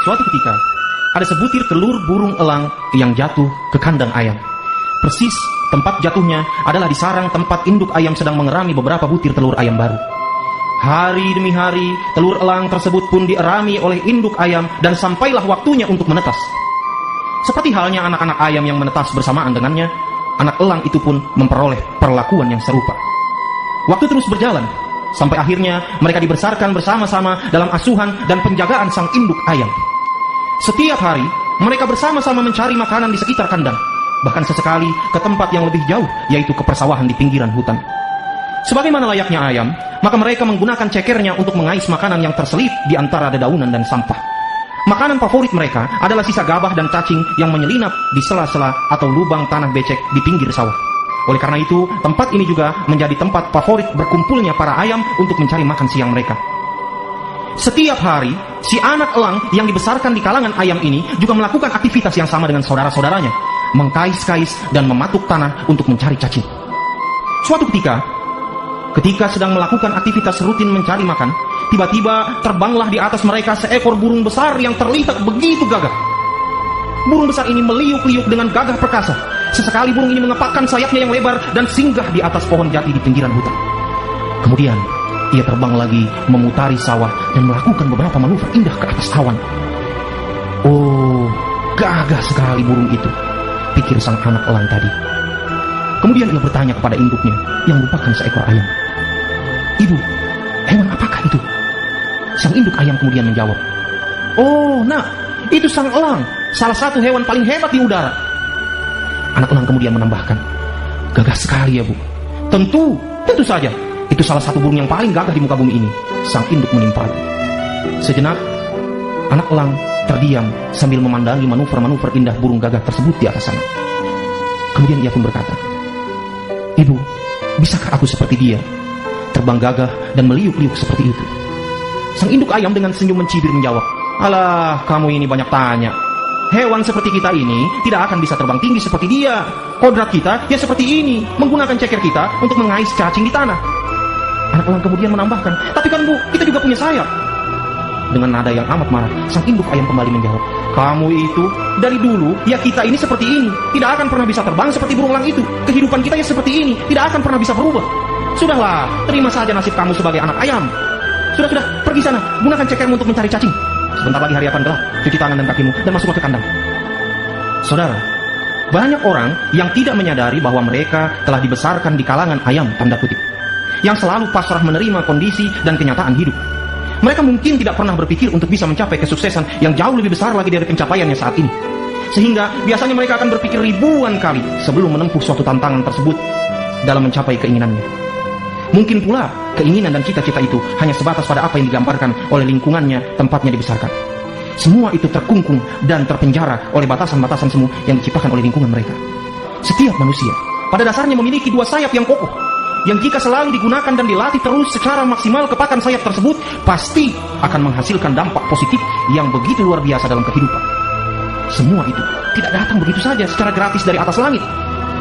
Suatu ketika, ada sebutir telur burung elang yang jatuh ke kandang ayam. Persis tempat jatuhnya adalah di sarang tempat induk ayam sedang mengerami beberapa butir telur ayam baru. Hari demi hari, telur elang tersebut pun dierami oleh induk ayam dan sampailah waktunya untuk menetas. Seperti halnya anak-anak ayam yang menetas bersamaan dengannya, anak elang itu pun memperoleh perlakuan yang serupa. Waktu terus berjalan, sampai akhirnya mereka dibesarkan bersama-sama dalam asuhan dan penjagaan sang induk ayam. Setiap hari, mereka bersama-sama mencari makanan di sekitar kandang, bahkan sesekali ke tempat yang lebih jauh, yaitu ke persawahan di pinggiran hutan. Sebagaimana layaknya ayam, maka mereka menggunakan cekernya untuk mengais makanan yang terselip di antara dedaunan dan sampah. Makanan favorit mereka adalah sisa gabah dan cacing yang menyelinap di sela-sela atau lubang tanah becek di pinggir sawah. Oleh karena itu, tempat ini juga menjadi tempat favorit berkumpulnya para ayam untuk mencari makan siang mereka. Setiap hari, si anak elang yang dibesarkan di kalangan ayam ini juga melakukan aktivitas yang sama dengan saudara-saudaranya, mengkais-kais dan mematuk tanah untuk mencari cacing. Suatu ketika sedang melakukan aktivitas rutin mencari makan, tiba-tiba terbanglah di atas mereka seekor burung besar yang terlihat begitu gagah. Burung besar ini meliuk-liuk dengan gagah perkasa. Sesekali burung ini mengepakkan sayapnya yang lebar dan singgah di atas pohon jati di pinggiran hutan. Kemudian, ia terbang lagi memutari sawah dan melakukan beberapa manuver indah ke atas awan. Oh, gagah sekali burung itu, pikir sang anak elang tadi. Kemudian ia bertanya kepada induknya yang merupakan seekor ayam. Ibu, hewan apakah itu? Sang induk ayam kemudian menjawab, oh, nak, itu sang elang, salah satu hewan paling hebat di udara. Anak elang kemudian menambahkan, gagah sekali ya bu. Tentu saja, itu salah satu burung yang paling gagah di muka bumi ini. Sang induk menimpali. Sejenak, anak elang terdiam sambil memandangi manuver-manuver indah burung gagah tersebut di atas sana. Kemudian ia pun berkata, ibu, bisakah aku seperti dia, terbang gagah dan meliuk-liuk seperti itu? Sang induk ayam dengan senyum mencibir menjawab, alah, kamu ini banyak tanya. Hewan seperti kita ini tidak akan bisa terbang tinggi seperti dia. Kodrat kita ya seperti ini, menggunakan ceker kita untuk mengais cacing di tanah. Anak elang kemudian menambahkan, tapi kan bu, kita juga punya sayap. Dengan nada yang amat marah, sang induk ayam kembali menjawab, kamu itu dari dulu ya kita ini seperti ini, tidak akan pernah bisa terbang seperti burung elang itu. Kehidupan kita ya seperti ini, tidak akan pernah bisa berubah. Sudahlah, terima saja nasib kamu sebagai anak ayam. Sudah, pergi sana, gunakan cekermu untuk mencari cacing. Sebentar lagi hari akan gelap, cuci tangan dan kakimu dan masuklah ke kandang. Saudara, banyak orang yang tidak menyadari bahwa mereka telah dibesarkan di kalangan ayam, tanda kutip, yang selalu pasrah menerima kondisi dan kenyataan hidup. Mereka mungkin tidak pernah berpikir untuk bisa mencapai kesuksesan yang jauh lebih besar lagi dari pencapaiannya saat ini. Sehingga biasanya mereka akan berpikir ribuan kali sebelum menempuh suatu tantangan tersebut dalam mencapai keinginannya. Mungkin pula keinginan dan cita-cita itu hanya sebatas pada apa yang digambarkan oleh lingkungannya tempatnya dibesarkan. Semua itu terkungkung dan terpenjara oleh batasan-batasan semu yang diciptakan oleh lingkungan mereka. Setiap manusia pada dasarnya memiliki dua sayap yang kokoh, yang jika selalu digunakan dan dilatih terus secara maksimal, kepakan sayap tersebut pasti akan menghasilkan dampak positif yang begitu luar biasa dalam kehidupan. Semua itu tidak datang begitu saja secara gratis dari atas langit,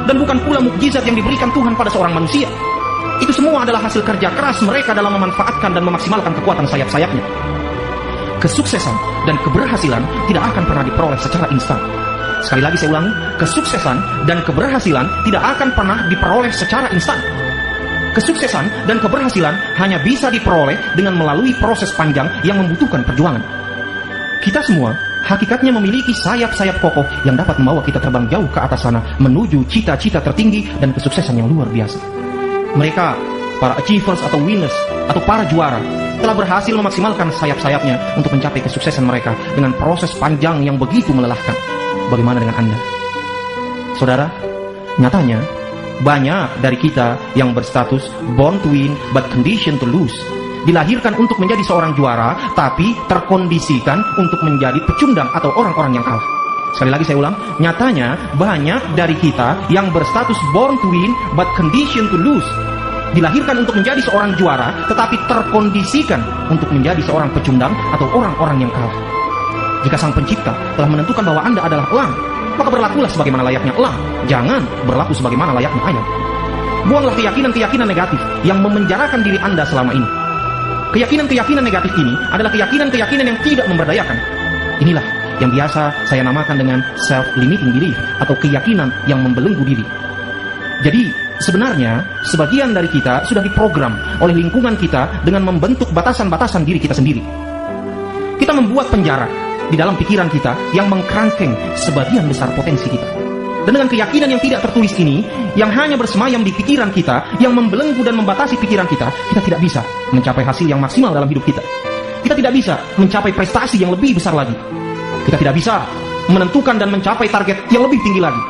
dan bukan pula mukjizat yang diberikan Tuhan pada seorang manusia. Itu semua adalah hasil kerja keras mereka dalam memanfaatkan dan memaksimalkan kekuatan sayap-sayapnya. Kesuksesan dan keberhasilan tidak akan pernah diperoleh secara instan. Sekali lagi saya ulangi, kesuksesan dan keberhasilan tidak akan pernah diperoleh secara instan. Kesuksesan dan keberhasilan hanya bisa diperoleh dengan melalui proses panjang yang membutuhkan perjuangan. Kita semua hakikatnya memiliki sayap-sayap kokoh yang dapat membawa kita terbang jauh ke atas sana menuju cita-cita tertinggi dan kesuksesan yang luar biasa. Mereka, para achievers atau winners, atau para juara, telah berhasil memaksimalkan sayap-sayapnya untuk mencapai kesuksesan mereka dengan proses panjang yang begitu melelahkan. Bagaimana dengan Anda? Saudara, nyatanya, banyak dari kita yang berstatus born to win but conditioned to lose, dilahirkan untuk menjadi seorang juara, tapi terkondisikan untuk menjadi pecundang atau orang-orang yang kalah. Sekali lagi saya ulang, nyatanya banyak dari kita yang berstatus born to win but conditioned to lose, dilahirkan untuk menjadi seorang juara, tetapi terkondisikan untuk menjadi seorang pecundang atau orang-orang yang kalah. Jika Sang Pencipta telah menentukan bahwa Anda adalah elang, maka berlakulah sebagaimana layaknya elang, jangan berlaku sebagaimana layaknya ayam. Buanglah keyakinan-keyakinan negatif yang memenjarakan diri Anda selama ini. Keyakinan-keyakinan negatif ini adalah keyakinan-keyakinan yang tidak memberdayakan. Inilah yang biasa saya namakan dengan self-limiting belief atau keyakinan yang membelenggu diri. Jadi, sebenarnya sebagian dari kita sudah diprogram oleh lingkungan kita dengan membentuk batasan-batasan diri kita sendiri. Kita membuat penjara di dalam pikiran kita yang mengkerangkeng sebagian besar potensi kita. Dan dengan keyakinan yang tidak tertulis ini, yang hanya bersemayam di pikiran kita, yang membelenggu dan membatasi pikiran kita, kita tidak bisa mencapai hasil yang maksimal dalam hidup kita. Kita tidak bisa mencapai prestasi yang lebih besar lagi. Kita tidak bisa menentukan dan mencapai target yang lebih tinggi lagi.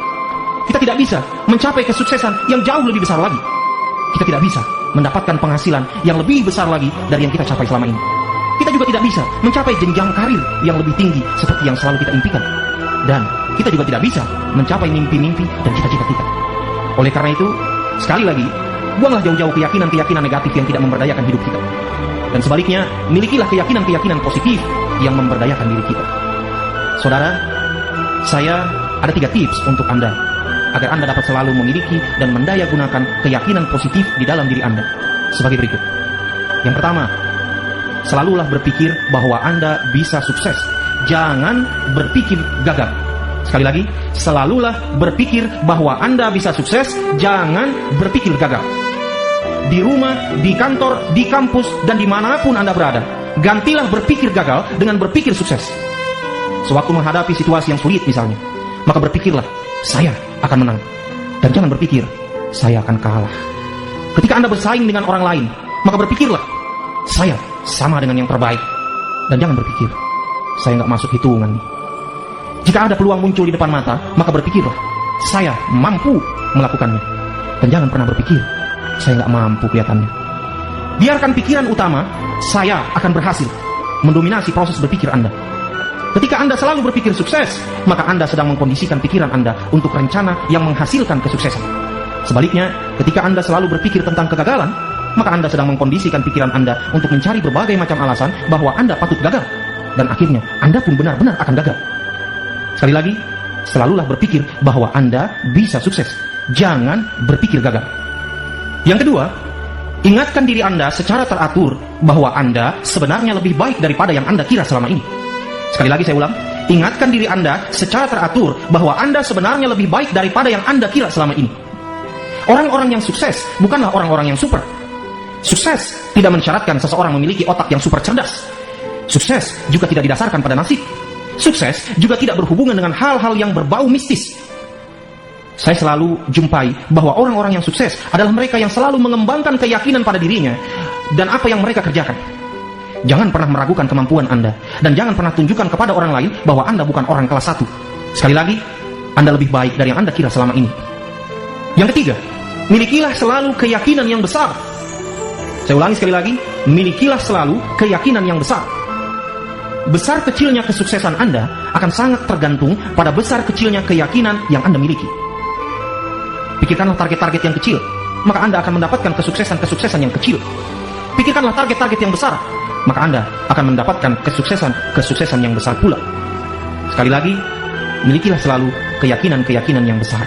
Kita tidak bisa mencapai kesuksesan yang jauh lebih besar lagi. Kita tidak bisa mendapatkan penghasilan yang lebih besar lagi dari yang kita capai selama ini. Kita juga tidak bisa mencapai jenjang karir yang lebih tinggi seperti yang selalu kita impikan. Dan kita juga tidak bisa mencapai mimpi-mimpi dan cita-cita kita. Oleh karena itu, sekali lagi, buanglah jauh-jauh keyakinan-keyakinan negatif yang tidak memberdayakan hidup kita. Dan sebaliknya, milikilah keyakinan-keyakinan positif yang memberdayakan diri kita. Saudara, saya ada 3 tips untuk Anda, agar Anda dapat selalu memiliki dan mendaya gunakan keyakinan positif di dalam diri Anda. Sebagai berikut. Yang pertama, selalulah berpikir bahwa Anda bisa sukses. Jangan berpikir gagal. Sekali lagi, selalulah berpikir bahwa Anda bisa sukses. Jangan berpikir gagal. Di rumah, di kantor, di kampus, dan dimanapun Anda berada, gantilah berpikir gagal dengan berpikir sukses. Sewaktu menghadapi situasi yang sulit misalnya, maka berpikirlah, saya akan menang. Dan jangan berpikir, saya akan kalah. Ketika Anda bersaing dengan orang lain, maka berpikirlah, saya sama dengan yang terbaik. Dan jangan berpikir, saya nggak masuk hitungan nih. Jika ada peluang muncul di depan mata, maka berpikirlah, saya mampu melakukannya. Dan jangan pernah berpikir, saya nggak mampu kelihatannya. Biarkan pikiran utama, saya akan berhasil, mendominasi proses berpikir Anda. Ketika Anda selalu berpikir sukses, maka Anda sedang mengkondisikan pikiran Anda untuk rencana yang menghasilkan kesuksesan. Sebaliknya, ketika Anda selalu berpikir tentang kegagalan, maka Anda sedang mengkondisikan pikiran Anda untuk mencari berbagai macam alasan bahwa Anda patut gagal. Dan akhirnya, Anda pun benar-benar akan gagal. Sekali lagi, selalulah berpikir bahwa Anda bisa sukses. Jangan berpikir gagal. Yang kedua, ingatkan diri Anda secara teratur bahwa Anda sebenarnya lebih baik daripada yang Anda kira selama ini. Sekali lagi saya ulang, ingatkan diri Anda secara teratur bahwa Anda sebenarnya lebih baik daripada yang Anda kira selama ini. Orang-orang yang sukses bukanlah orang-orang yang super. Sukses tidak mensyaratkan seseorang memiliki otak yang super cerdas. Sukses juga tidak didasarkan pada nasib. Sukses juga tidak berhubungan dengan hal-hal yang berbau mistis. Saya selalu jumpai bahwa orang-orang yang sukses adalah mereka yang selalu mengembangkan keyakinan pada dirinya dan apa yang mereka kerjakan. Jangan pernah meragukan kemampuan Anda, dan jangan pernah tunjukkan kepada orang lain bahwa Anda bukan orang kelas 1. Sekali lagi, Anda lebih baik dari yang Anda kira selama ini. Yang ketiga, milikilah selalu keyakinan yang besar. Saya ulangi sekali lagi, milikilah selalu keyakinan yang besar. Besar kecilnya kesuksesan Anda akan sangat tergantung pada besar kecilnya keyakinan yang Anda miliki. Pikirkanlah target-target yang kecil, maka Anda akan mendapatkan kesuksesan-kesuksesan yang kecil. Pikirkanlah target-target yang besar, maka Anda akan mendapatkan kesuksesan yang besar pula. Sekali lagi, milikilah selalu keyakinan-keyakinan yang besar.